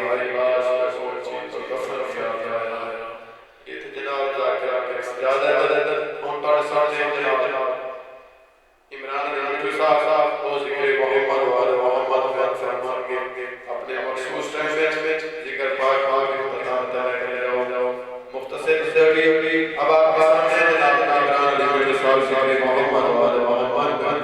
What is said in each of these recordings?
भाई लाश पे पहुंची तो कफन किया गया। ये तो जनाब जाके आके ज्यादा उन पर सामने जनाब इमरान नबी साहब वो जिक्र मोहम्मद वाले मोहम्मद फैन फरमान के अपने मखसूस टाइम में जिक्र पाक के बताता है कि जाओ मुख्तसर स्टडी अब आपके सामने जनाब इमरान नबी साहब जिक्र मोहम्मद वाले मोहम्मद फैन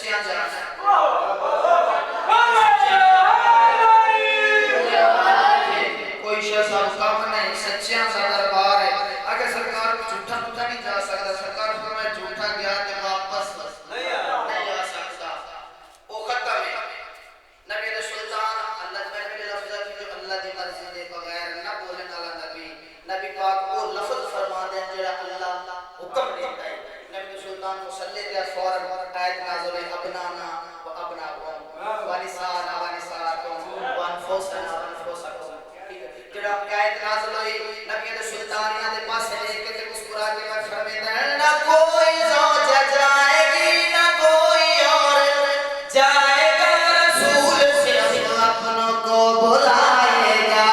सच्चियां जाना कोई शख्स काम नहीं सच्चियां सा दरबार है अगर सरकार झूठा नहीं जा सकता सरकार को मैं झूठा गया तो वापस नहीं आ सकता वो खत्म है नबी दे सुल्तान अल्लाह में लफ्ज़ की जो अल्लाह दी मर्जी दे बगैर ना बोलने वाला नबी पाक को लफ्ज़ फरमा दे जेड़ा अल्लाह हुक्म देता है नबी दे सुल्तान मुसल्ले दे फौरन आयत नाज़िल है अपनाना व अपनाकुम व निसाना व निसाकुम व अनफुसना व अनफुसकुम जेड़ा आयत नाज़िल हुई नबी दे सुल्तान दे पास लेके ते मुस्कुरा के मैं फरमाता है ना कोई ज़ौज जाएगी ना कोई और जाएगा रसूल सिर्फ अपनों को बुलाएगा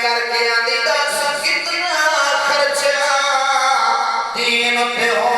करके आंदी दस कितना खर्चा दीन पे हो